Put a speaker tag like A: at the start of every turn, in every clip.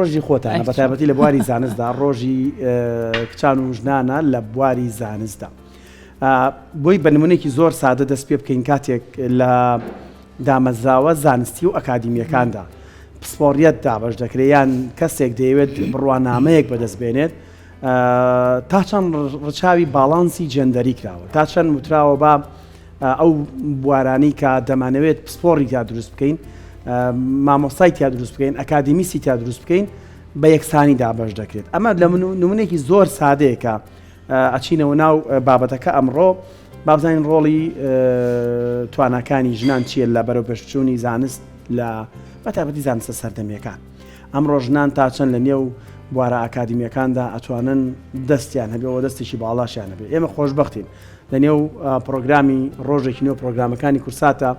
A: ڕۆژی خۆتانە بە تایبەتی لە بواری زانستدا ڕۆژی کچان و ژنانە لە بواری زانستدا بۆی بە نمونێکی زۆر سادە دەست پێ بکەین کاتێک لە دامەزراوە زانستی و ئەکادیمیەکاندا پسپۆڕیەت دابش دەکرێت یان کەسێک دەیەوێت بڕوانامەیەک بەدەستبێنێت تا چەند ڕچاوی باڵانسی جەندەری کراوە تا چەند وتراوە بە ئەو بوارانی کە دەمانەوێت پسپۆڕی تا دروست بکەین مامۆستای تا دروست بکەین ئەکادیمیسی تا دروست بکەین بە یەکسانی دابش دەکرێت ئەمە لە نمونێکی زۆر سادەیە کە ئەچینەوە ناو بابەتەکە ئەمڕۆ بابزانین ڕۆڵی توانەکانی ژنان چیە لە بەرەو پێشچوونی زانست لە بەتایبەتی زانستە سەردەمیەکان ئەمڕۆ ژنان تا چەند لە نێو بوارە ئاکادیمیەکاندا ئەتوانن دەستیان هەبێەوە دەستێکی باڵاشیان هەبێ ئێمە خۆشبەختین لە نێو پرۆگرامی ڕۆژێکی نوێ پرۆگرامەکانی کورساتە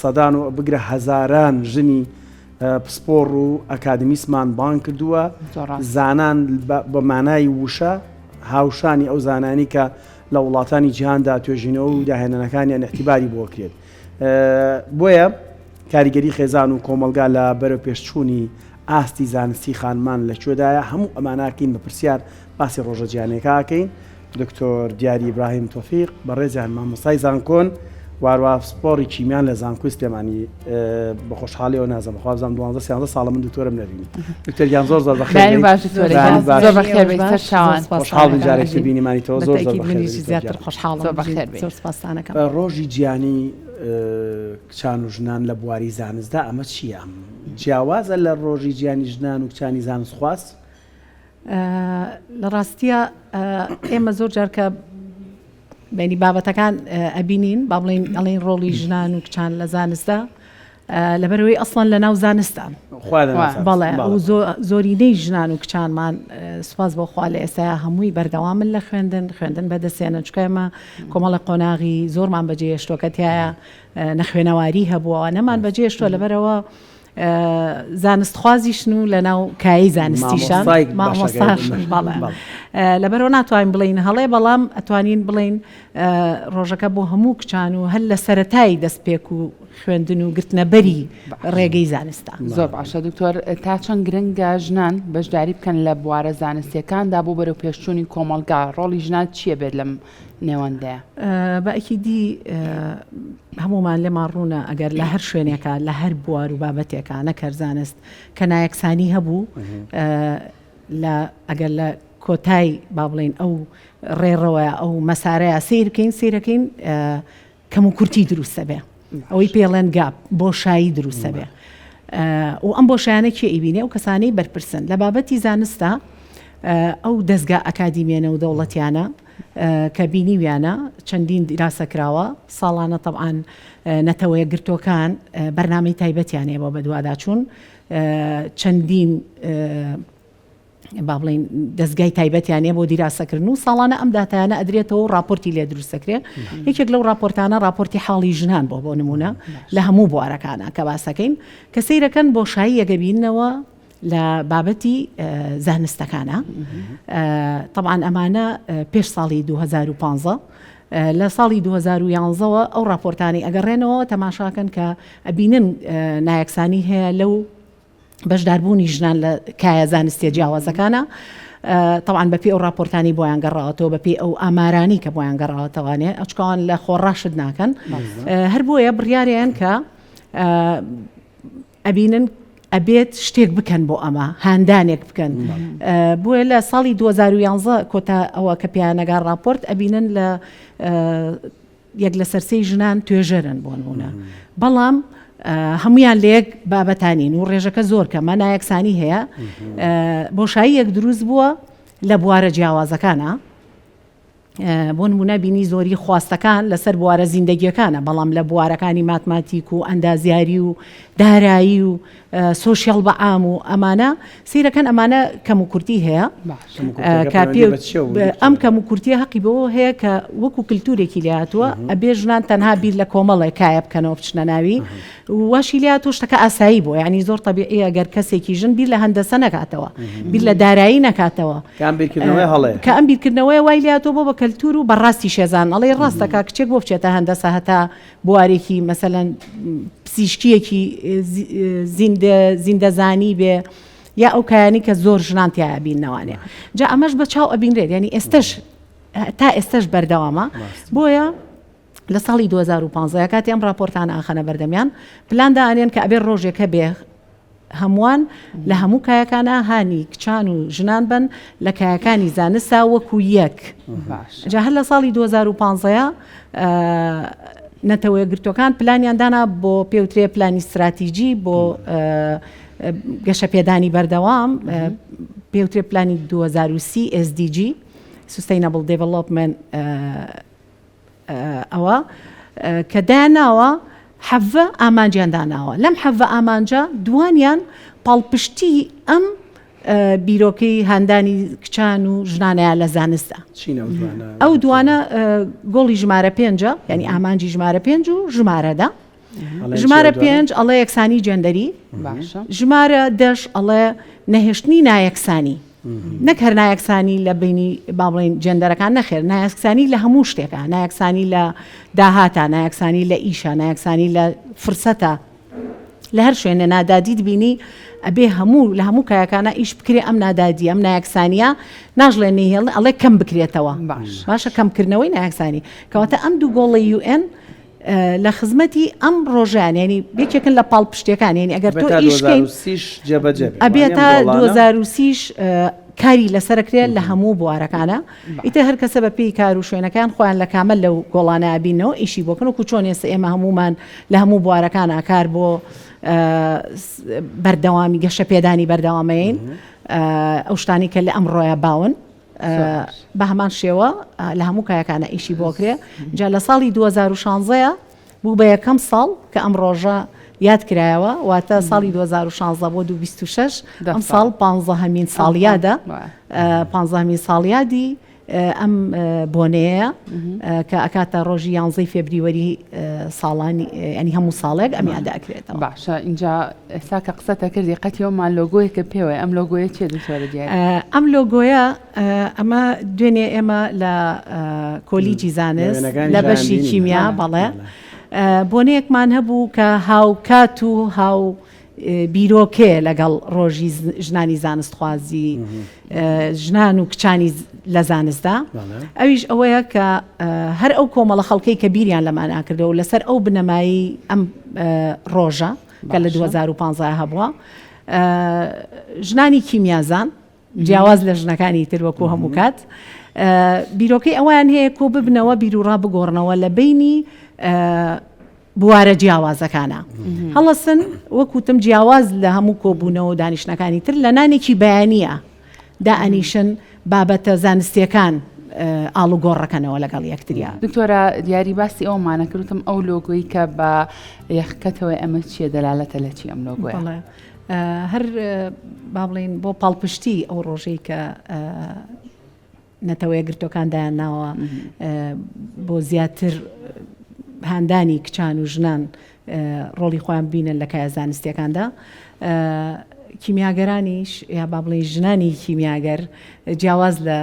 A: سەدان و بگرە هەزاران ژنی پسپۆڕ و ئەکادمیسمان بان کردووە زانان بە مانای وشە هاوشانی ئەو زانانی کە لە وڵاتانی جیهاندا توێژینەوە و داهێنانەکانیان احتیباری بۆ کرێت بۆیە کاریگەری خێزان و کۆمەلگا لە بەرەو پێشچوونی ئاستی زانستی خانمان لەکوێدایە هەموو ئەماناکەین بە پرسیار باسی ڕۆژە جیهانیەکەکەین دکتۆر دیاری ئیبراهیم تۆفیق بە ڕێزیان مامۆستای زانکۆن وارووا سپۆڕی کیمیان لە زانکۆی سلێمانی بە خۆشحاڵیەوە نازم بەخوازم 12 ساڵە من دکتۆرم نەبینی دکتۆریان زۆر زۆر بەخێر خۆشحاڵ جارێک بینیمانیتەوە زۆر
B: زیاتر خۆشحاڵ زۆر سپاسانەکەم
A: ڕۆژی گیانی کچان و ژنان لە بواری زانستدا ئەمە چیە جیاوازە لە ڕۆژی گیانی ژنان و کچانی زانست خواست
B: لە ڕاستیە ئێمە زۆر جارکە بینی بابەتەکان ئەبینین با بڵین ئەڵین ڕۆڵی ژنان و کچان لە زانستدا لەبەرەوەی ئەسڵەن لە ناو زانستان بەڵێ زۆرینەی ژنان و کچانمان سوپاس بۆ خوا لە ئێستا هەمووی بەردەوامن لە خوێندن بەدەستێنن چکە ئێمە کۆمەڵە قۆناغی زۆرمان بەجێهێشتووە تایە نەخوێنەواری هەبووە نەمان بەجێهێشتووە لەبەرەوە زانستخوازیشن و لە ناو کایی زانستیشان مامۆستاشن بەڵێ لەبەرەوە ناتوانین بڵین هەڵێ بەڵام ئەتوانین بڵین ڕۆژەکە بۆ هەموو کچان و هەر لە سەرەتای دەستپێک و خوێندن و گرتنەبەری ڕێگەی زانستە
C: زۆر باشە دکتۆر تا چەند گرنگە ژنان بەشداری بکەن لە بوارە زانستیەکاندا بۆ بەرەو پێشچوونی کۆمەلگا ڕۆڵی ژنان چییە بێت لەم نێوەندەیە
B: بەئەکیدی هەمومان لێمان ڕوونە ئەگەر لە هەر شوێنێکە لە هەر بوار و بابەتێکە نەکەر زانست کە نایەکسانی هەبوو ئەگەر لە کۆتای با بڵین ئەو ڕێڕەوە ئەو مەسارەیە سیرەکەین کەم و کورتی دروستە بێ ئەوەی پێڵێن گاپ بۆشایی دروستە بێ و ئەم بۆشایانە کێ ئیبینێ ئەو کەسانەی بەرپرسن لە بابەتی زانستە ئەو دەستگا ئەکادیمیانە و دەوڵەتیانە کە بینیویانە چەندین دیراسەکراوە ساڵانە طبعاً نەتەوەیە گرتوەکان بەرنامەی تایبەتیانەیە بۆ بەدواداچوون چەندین با بڵین دەستگای تایبەتیانەیە بۆ دیراسەکردن و ساڵانە ئەم داتایانە ئەدرێتەوە ڕاپۆرتی لێ دروستەکرێت یەکێک لەو ڕاپۆرتانە ڕاپۆرتی حاڵی ژنان بۆ نمونە لە هەموو بوارەکانە کە باسەکەین کە سەیرەکەن بۆشایی یەگەبینەوە لە بابەتی زانستەکانە طبعاً ئەمانە پێش ساڵی 2015 لە ساڵی 2011ەوە ئەو راپۆرتانی ئەگەڕێنەوە تەماشاکەن کە ئەبینن نایەکسانی هەیە لەو بەشداربوونی ژنان لە کایە زانستیە جیاوازەکانە طبعاً بەپێی ئەو راپۆرتانی بۆیان گەڕاوەتەوە بەپێی ئەو ئامارانی کە بۆیان گەڕاوەتەوانێ ئەچکەوان لە خۆڕاشت ناکەن هەر بۆیە بڕیاریان کە ئەبینن ئەبێت شتێک بکەن بۆ ئەمە هاندانێک بکەن بۆیە لە ساڵی 2011 کۆتا ئەوە کە پیانەگار راپۆرت ئەبینن لە یەک لە سەرسەی ژنان توێژەرن بۆ نمونە بەڵام هەمویان لێک بابەتانین و ڕێژەکە زۆر کەمە نایەکسانی هەیە بۆشاییەک دروست بووە لە بوارە جیاوازەکانە بۆ نمونە بینی زۆری خواستەکان لەسەر بوارە زیندەگیەکانە بەڵام لە بوارەکانی ماتماتیک و ئەندازیاری و دارایی و سۆشیال بەعام و ئەمانە سیرەکەن ئەمانە کەم و کورتی هەیە ئەم کەم و کورتیە حەقی بەوە هەیە کە وەکو کللتورێکی لاتووە ئەبێ ژنان تەنها بیر لە کۆمەڵێک کایە بکەنەوە بچنە ناوی واشی لاتۆ شتەکە ئاسایی بۆ یعنی زۆر طبیعی ئەگەر کەسێکی ژن بیر لە هەندەسە نەکاتەوە بیر لە دارایی نەکاتەوە کە ئەم بیرکردنەوەی وای لاتۆ بۆ بە کەلتور و بەڕاستی شێزان ئەڵێ ڕاستەکە کچێک بۆ بچێتە هەندەسە هەتا بوارێکی مەسەلەن پزیشکیەکی زیندەزانی بێ یا ئەو کایانی کە زۆر ژنانتیایە بینەوانێ جا ئەمەش بە چاو ئەبینرێت ینی ئێستش تا ئێستش بەردەوامە بۆیە لە ساڵی 2015 کاتی ئەم راپۆرتانە ئاخەنە بەردەمیان پلاندا ئەنێن کە ئەبێ ڕۆژێکە بێ هەمووان لە هەموو کایەکانە هانی کچان و ژنان بن لە کایەکانی زانستا وەکو یەک جا هەر لە ساڵی 2015 نەتەوەیە گرتوەکان پلانیان دانا بۆ پێوترێ پلانی استراتیژی بۆ گەشە پێدانی بەردەوام پێوترێ پلانی 2030 SDG Sustainable Development ئەوە کە داناوە حەڤە ئامانجیان داناوە لەم حەڤە ئامانجە دوانیان پاڵپشتی ئەم بیرۆکەی هەندانی کچان و ژنانەیە لە زانستە ئەو دوانە گۆڵی ژمارە 5 یعنی ئامانجی ژمارە 5 و ژمارەدا ژمارە 5 ئەڵێ یەکسانی جێندەری ژمارە 10 ئەڵێ نەهێشتنی نایەکسانی نەک هەر نایەکسانی لە بینی با بڵێن جێندەرەکان نەخێر نایەکسانی لە هەموو شتێکە نایەکسانی لە داهاتە نایەکسانی لە ئیشە نایەکسانی لە فرسەتە لە هەر شوێنە نادادی بینی ئەبێ هەموو لە هەموو کایەکانە ئیش بکرێ ئەم نادادی ئەم نایەکسانیە ناژڵێ نهێڵ ئەڵێ کەم بکرێتەوە باشە کەمکردنەوەی نایەکسانی کەواتە ئەم دوو گۆڵی UN لە خزمەتی ئەم ڕۆژانێنی بێکێکن لە پاڵ پشتەکان ینی ئەگەر تۆ ئیشکەین ئەبێ تا 2030 کاری لەسەرکرێت لە هەموو بوارەکانە ئیتە هەر کەسە بە پێی کار و شوێنەکان خۆیان لە کامل لەو گۆڵانە بینەوە ئیشی بۆکن و چۆن ئێستا ئێمە هەمومان لە هەموو بوارەکانە کار بۆ بەردەوامی گەشە پێدانی بەردەوامەین ئەو شتانی کە لە ئەمڕۆیە باون بە هەمان شێوە لە هەموو کایەکانە ئیشی بۆکرێ جا لە ساڵی 2016 بوو بە یەکەم ساڵ کە ئەم ڕۆژە یاد کرایەوە واتە ساڵی 2016 بۆ 2026 ئەم ساڵ 15هەمین ساڵیادە 15هەمین ساڵیادی ئەم بۆنەیە کە ئەکاتە ڕۆژی 11 فێبریوەری ساڵانی ینی هەموو ساڵێک ئەمیاندا ئەکرێتەوە
C: باشە اینجا ئێستا کە قسەتە کردی قەتیەوەمان لۆگۆیەکە پێوە ئەم لۆگۆیە چێ دووسوارە دیار
B: ئەم لۆگۆیە ئەمە دوێنێ ئێمە لە کۆلیجی زانست لە بەشی کیمیا بەڵێ بۆنەیەکمان هەبوو کە هاوکات و هاو بیرۆکێ لەگەڵ ڕۆژی ژنانی زانستخوازی ژنان و کچانی لە زانستدا ئەویش ئەوەیە کە هەر ئەو کۆمەڵە خەڵکەی کە بیریان لەمان ناکردەوە لەسەر ئەو بنەمایی ئەم ڕۆژە کە لە 2015 هەبووە ژنانی کیمیازان جیاواز لە ژنەکانی تر وەکو هەموو کات بیرۆکەی ئەویان هەیە کۆ ببنەوە بیرروڕا بگۆڕنەوە لە بینی بوارە جیاوازەکانە هەڵەسن وەکوتم جیاواز لە هەموو کۆبوونەوە دانیشتەکانی تر لە نانێکی بەیانیە دائەنیشن بابەتە زانستیەکان ئاڵوگۆڕەکەنەوە لەگەڵ یەکتریا
C: دکتۆرە دیاری باسی ئەومانە کردم ئەو لۆگۆی کە بە یەخکەتەوە ئەمە چیە دەلالەتە لە چی ئەم لۆگۆیە
B: هەر با بڵێن بۆ پاڵپشتی ئەو ڕۆژەی کە نەتەوەیە گرتوەکان دایانناوە بۆ زیاتر هەندانی کچان و ژنان ڕۆڵی خۆیان بینن لە کایە زانستیەکاندا کیمیاگەرانیش یا با بڵێن ژنانی کیمیاگەر جیاواز لە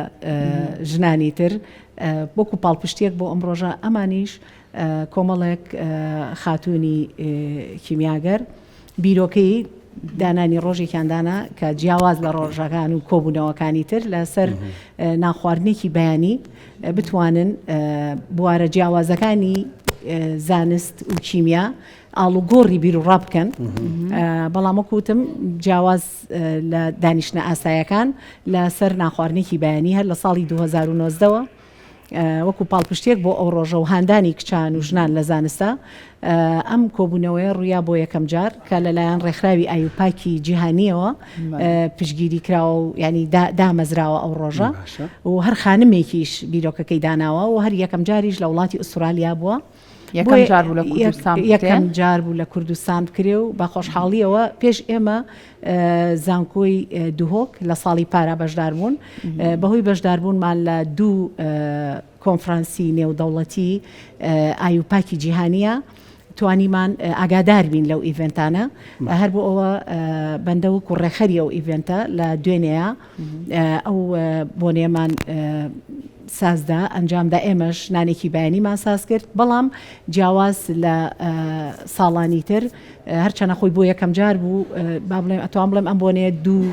B: ژنانی تر بۆکو پاڵپشتێک بۆ ئەم ڕۆژە ئەمانیش کۆمەڵێک خاتوونی کیمیاگەر بیرۆکەی دانانی ڕۆژێکیاندانا کە جیاواز لە ڕۆژەکان و کۆبوونەوەکانی تر لەسەر ناخواردنێکی بەیانی بتوانن بوارە جیاوازەکانی زانست و کیمیا ئاڵوگۆڕی بیر و ڕاب بکەن بەڵام وەکوتم جیاواز لە دانیشتە ئاسایەکان لەسەر ناخواردنێکی بەیانی هەر لە ساڵی 2019ەوە وەکو پاڵپشتێک بۆ ئەو ڕۆژە و هاندانی کچان و ژنان لە زانستە ئەم کۆبوونەوەی ڕوویا بۆ یەکەم جار کە لەلایەن ڕێکخراوی ئایوپاکی جیهانیەوە پشگیری کراوە و ینی دامەزراوە ئەو ڕۆژە و هەر خانمێکیش بیرۆکەکەی داناوە و هەر یەکەم جاریش لە وڵاتی ئوسترالیا بووە یەکەم جار بوو لە کوردستان بکرێ و بە خۆشحاڵیەوە پێش ئێمە زانکۆی دوهۆک لە ساڵی پارا بەشدار بوون بەهۆی بەشداربوونمان لە دوو کۆنفرانسی نێودەوڵەتی ئایوپاکی جیهانیە توانیمان ئاگادار بین لەو ئیڤنتانە هەر بۆ ئەوە بەندە و کوڕێخەری ئەو ئیڤنتە لە دوێنەیە ئەو بۆنێمان سازدا ئەنجامدا ئێمەش نانێکی بەیانیمان ساز کرد بەڵام جیاواز لە ساڵانی تر هەرچەنە خۆی بۆ یەکەم جار بوو با بڵێم ئەتوان بڵێم ئەم بۆنێ دوو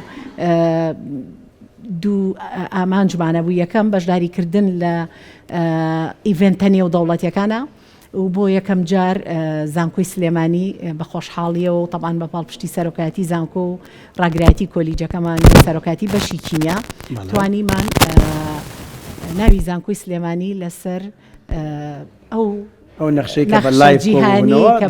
B: دوو ئامانجمانە بوو. یەکەم بەشداریکردن لە ئیڤنتە نێودەوڵەتیەکانە و بۆ یەکەم جار زانکۆی سلێمانی بە خۆشحاڵیەوە و طبعاً بە پاڵپشتی سەرۆکاتی زانکۆ و ڕاگرایەتی کۆلیجەکەمان سەرۆکاتی بەشی کیمیا توانیمان ناوی زانکۆی سلێمانی لەسەر ئەو
A: نەخشەی کە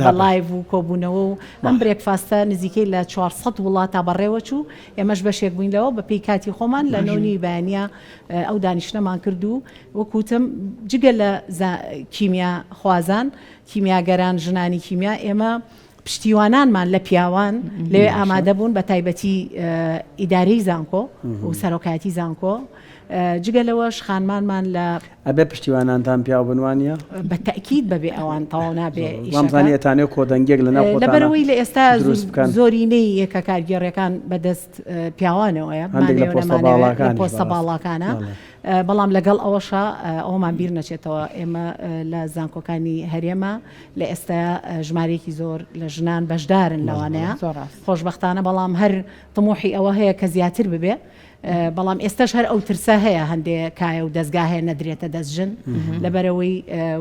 A: بە
B: لایڤ و کۆبوونەوە و ئەم برێکفاستە نزیکەی لە 400 وڵات تا بەڕێوە چوو. ئێمەش بەشێک بووینەوە بە پێی کاتی خۆمان لە نۆنی بەیانە ئەو دانیشتەمان کرد و وەکوتم جگە لە کیمیا خوازان کیمیاگەران ژنانی کیمیا ئێمە پشتیوانانمان لە پیاوان لەوێ ئامادە بوون بە تایبەتی ئیدارەی زانکۆ و سەرۆکاتی زانکۆ. جگەلەوەش خانمانمان لە
A: ئەبێ پشتیوانانتان پیاو بنوانە
B: بە تەکید بەبێ ئەوان تاوا نابێ
A: وامزانی ئەتانێ کۆدەنگێک
B: لەبەرەوەی لە ئێستا زۆرینەی یەکە کارگێڕەکان بەدەست پیاوانەوەیە پۆستە باڵاکانە. بەڵام لەگەڵ ئەوەشە ئەومان بیر نەچێتەوە ئێمە لە زانکۆکانی هەرێمە لە ئێستا ژمارەیەکی زۆر لە ژنان بەشدارن لەوانەیە خۆشبەختانە. بەڵام هەر تموحی ئەوە هەیە کە زیاتر ببێ. بەڵام ئێستاش هەر ئەو ترسە هەیە هەندێک کایە و دەستگا هەیە نەدرێتە دەستژن لەبەرەوەی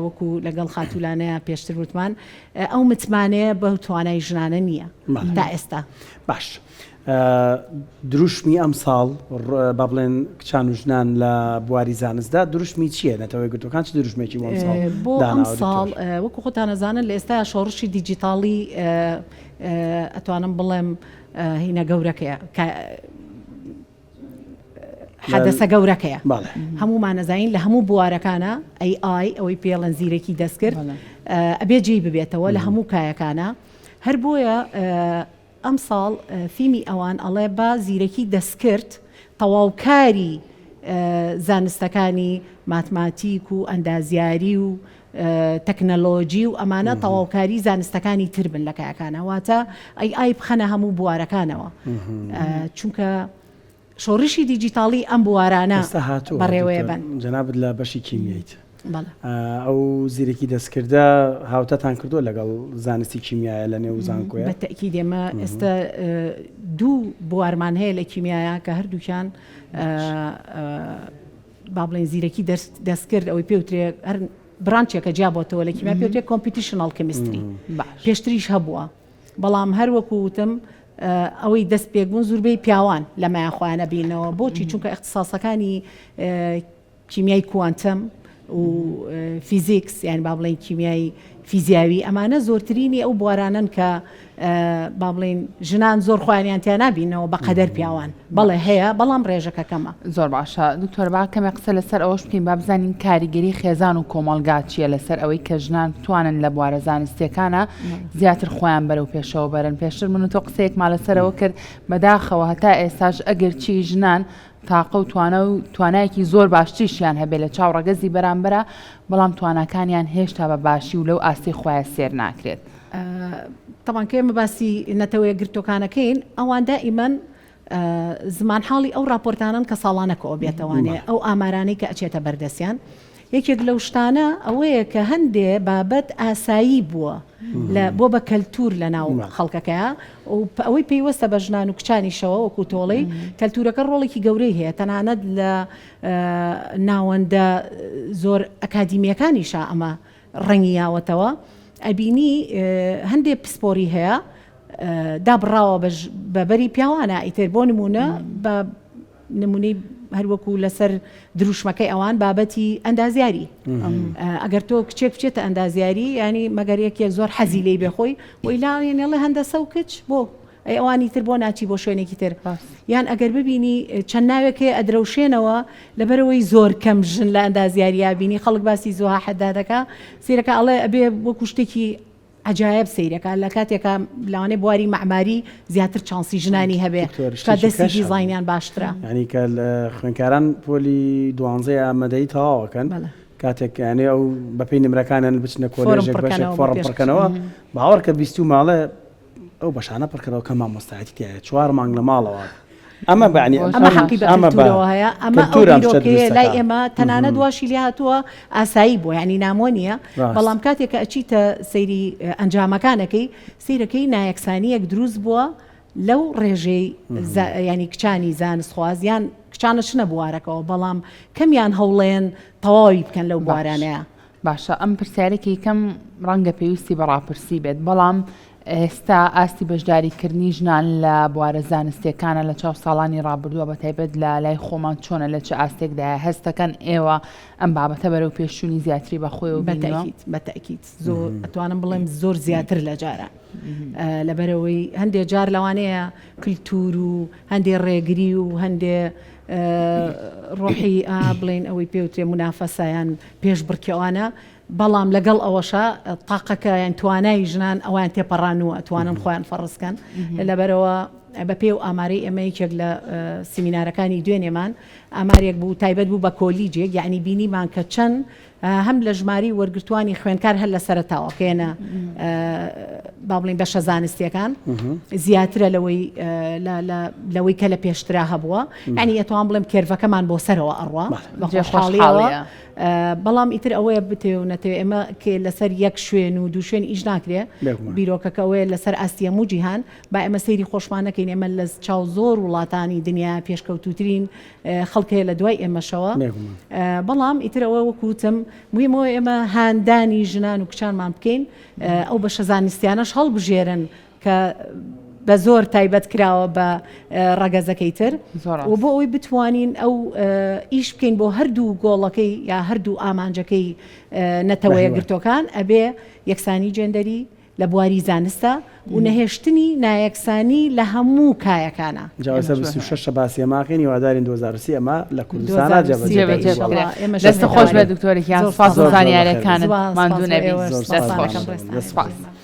B: وەکو لەگەڵ خاتولانەیە پێشتر وتمان ئەو متمانەیە بەو توانای ژنانە نییە تا ئێستا.
A: باش دروشمی ئەم ساڵ با بڵێن کچان و ژنان لە بواری زانستدا دروشمی چییە نەتەوەی گرتوەکان چ دروشمێکی
B: بۆ ئەم ساڵ وەکو خۆتان نەزانن لە ئێستا شۆڕشی دیجیتاڵی ئەتوانم بڵێم هینە گەورەکەیە حدەسە گەورەکەیە هەمومان نەزانین لە هەموو بوارەکانە AI ئەوەی پێڵەن زیرەکی دەستکرد ئەبێ جێی ببێتەوە لە هەموو کایەکانە. هەر بۆیە ئەم ساڵ فیمی ئەوان ئەڵێ بە زیرەکی دەستکرد تەواوکاری زانستەکانی ماتماتیک و ئەندازیاری و تەکنەلۆجی و ئەمانە تەواوکاری زانستەکانی تر بن لە کایەکانە واتە AI بخەنە هەموو بوارەکانەوە چونکە شۆڕشی دیجیتاڵی ئەم بوارانە بەڕێوەیە بن.
A: جەنابەت لە بەشی کیمیایت ئەو زیرەکی دەستکردە هاوتەتان کردووە لەگەڵ زانستی کیمیایە لە نێو زانکۆیە؟
B: بە تەکید ئێمە ئێستا دوو بوارمان هەیە لە کیمیایە کە هەردووکیان با بڵێن زیرەکی دەستکرد ئەوەی پێوترێ هەر برانچێکە جیابەتەوە لە کیمیا پێوترێ کۆمپیتیشنال کەمیستری پێشتریش هەبووە. بەڵام هەر وەکوتم ئەوەی دەست پێکبوون زۆربەی پیاوان لە مایخواانە بینەوە بۆچی چونکە اختصاسەکانی کیمیای کوانتم و فیزیکس یعنی با بڵێن کیمیای فیزیاوی ئەمانە زۆرترینی ئەو بوارانن کە با بڵێن ژنان زۆر خۆیانیانتیان نبینەوە بە قەدەر پیاوان بەڵێ هەیە بەڵام ڕێژەکە کەمە.
C: زۆر باشە دکتۆر با کەمێک قسە لەسەر ئەوەش بکەین با بزانین کاریگەری خێزان و کۆمەڵگا چیە لەسەر ئەوەی کە ژنان بتوانن لە بوارە زانستیەکانە زیاتر خۆیان بەرەو پێشەوە بەرن. پێشتر من و تۆ قسەیەکمان لەسەرەوە کرد بەداخەوە هەتا ئێستاش ئەگەر چی ژنان تاقە و توانایەکی زۆر باشتریشیان هەبێ لە چاوڕەگەزی بەرامبەرە بەڵام توانەکانیان هێشتا بە باشی و لەو ئاستی خۆیان سێر ناکرێت.
B: طبعاً کە ئێمە باسی نەتەوەیە گرتوەکانەکەین ئەوان دائیمەن زمان حاڵی ئەو راپۆرتانن کە ساڵانەکەەوە بێتەوانێ ئەو ئامارانەی کە ئەچێتە بەردەستیان. یەکێک لەو شتانە ئەوەیە کە هەندێ بابەت ئاسایی بووە بۆ بە کەلتور لە ناو خەڵکەکەیە و ئەوەی پێیوەستە بە ژنان و کچانیشەوە وەکو تۆڵی کەلتورەکە ڕۆڵێکی گەورەی هەیە تەنانەت لە ناوەندە زۆر ئەکادیمیەکانیشە ئەمە ڕەنگی یاوەتەوە ئەبینی هەندێک پسپۆری هەیە دابڕاوە بەبەری پیاوانە ئیتر بۆ نمونە بە نمونەی هەروەکو لەسەر دروشمەکەی ئەوان بابەتی ئەندازیاری ئەگەر تۆ کچێک بچێتە ئەندازیاری ینی مەگەریەکێک زۆر حەزی لێی بێخۆی ویلاڵێنێڵێ هەندەسە و کچ بۆ ئەوانی تر بۆ ناچی بۆ شوێنێکی تر یان ئەگەر ببینی چەند ناوێکێ ئەدرەوشێنەوە لەبەرەوەی زۆر کەم ژن لە ئەندازیاریە بینی خەڵک باسی زۆها حەدا دەکا سیرەکە ئەڵێ ئەبێ وەکو شتێکی عجایب سیرەکە لە کاتێکە لەوانێ بواری معماری زیاتر چانسی ژنانی هەبێ دەستی دیزاینیان باشترە
A: ینی کە خوێنکاران پۆلی 12 ئامادەی تەواوەکەن کاتێک یانێ ئەو بەپێی نمرەکانیان بچنە کۆلێژێک بەشێک فۆڕم پڕکەنەوە باوەڕ کە بیستی و ماڵێ ئەو بەشانە پڕکەرەوە کە مامۆستایەتی تایە 4 مانگ لە ماڵەوە ئەمە بەعنی
B: ئەمە حەقی بەکەلتورەوە هەیە ئەمە ئەو لای ئێمە تەنانە دواشی لێ هاتووە ئاسایی بووە ینی نامۆ نییە بەڵام کاتێک کە ئەچیتە سەیری ئەنجامەکانەکەی سیرەکەی نایەکسانیەک دروست بووە لەو ڕێژەی ینی کچانی زانستخواز یان کچانە چنە بوارەکەەوە بەڵام کەمیان هەوڵێن تەواوی بکەن لەو بوارانەیە.
C: باشە ئەم پرسیارێکی کەم ڕەنگە پێویستی بەڕاپرسی بێت بەڵام ئێستا ئاستی بەشداریکردنی ژنان لە بوارە زانستیەکانە لە چاو ساڵانی ڕابردووە بەتایبەت لە لای خۆمان چۆنە لە چه ئاستێکدایە هەستەکەن ئێوە ئەم بابەتە بەرەو پێشچوونی زیاتری بەخۆی و
B: بەتەکیت زۆر ئەتوانم بڵێم زۆر زیاتر لە جاران لەبەرەوەی هەندێک جار لەوانەیە کللتور و هەندێک ڕێگری و هەندێک ڕۆحی بڵێن ئەوەی پێوتێ منافەسایان پێش بڕکەوانە بەڵام لەگەڵ ئەوەشە تاقەکە یان توانای ژنان ئەویان تێپەڕانوە ئەتوانن خۆیان فەڕستکەن لەبەرەوە بە پێ و ئامارەی ئەمە یەکێک لە سیمینارەکانی دوێنێمان ئامارێک بوو تایبەت بوو بە کۆلیجێک یعنی بینیمان کە چەند هەم لە ژماری وەرگرتوانی خوێنکار هەر لە سەرتاوەکەێنە با بڵین بەشە زانستیەکان زیاترە لەوەی کە لە پێشترا هەبووە ینی ئەتوان بڵێم کێرڤەکەمان بۆ سەرەوە ئەڕوا بە خۆشحاڵیەوە بەڵام ئیتر ئەوەیە بتێ و نەتەوێ ئێمە کێ لەسەر یەک شوێن و دوو شوێن ئیش ناکرێ بیرۆکەکەوەیە لەسەر ئاستی هەموو جیهان با ئێمە سەیری خۆشمانەکەین ئێمە لە چاو زۆر وڵاتانی دنیا پێشکەوتوترین خەڵکەیە لە دوای ئێمەشەوە بەڵام ئیتر ئەوە وەکوتم مویمەوە ئێمە هاندانی ژنان و کچانمان بکەین ئەو بە شەزانستیانەش هەڵبژێرن کە بە زۆر تایبەت کراوە بە ڕەگەزەکەی تر و بۆ ئەوی بتوانین ئەو ئیش بکەین بۆ هەردوو گۆڵەکەی یا هەردوو ئامانجەکەی نەتەوەیە گرتوەکان ئەبێ یەکسانی جێندەری لە بواری زانستە و نەهێشتنی نایەکسانی لە هەموو کایەکانە.
A: جاوازە 26 باسی ئەماکەین هیوادارین 2030 ئەمە لە کوردستانە
C: دەستە خۆش بێت دکتۆرێکی یان سپاس بۆ زانیاریەکانت ماندوو نەبی.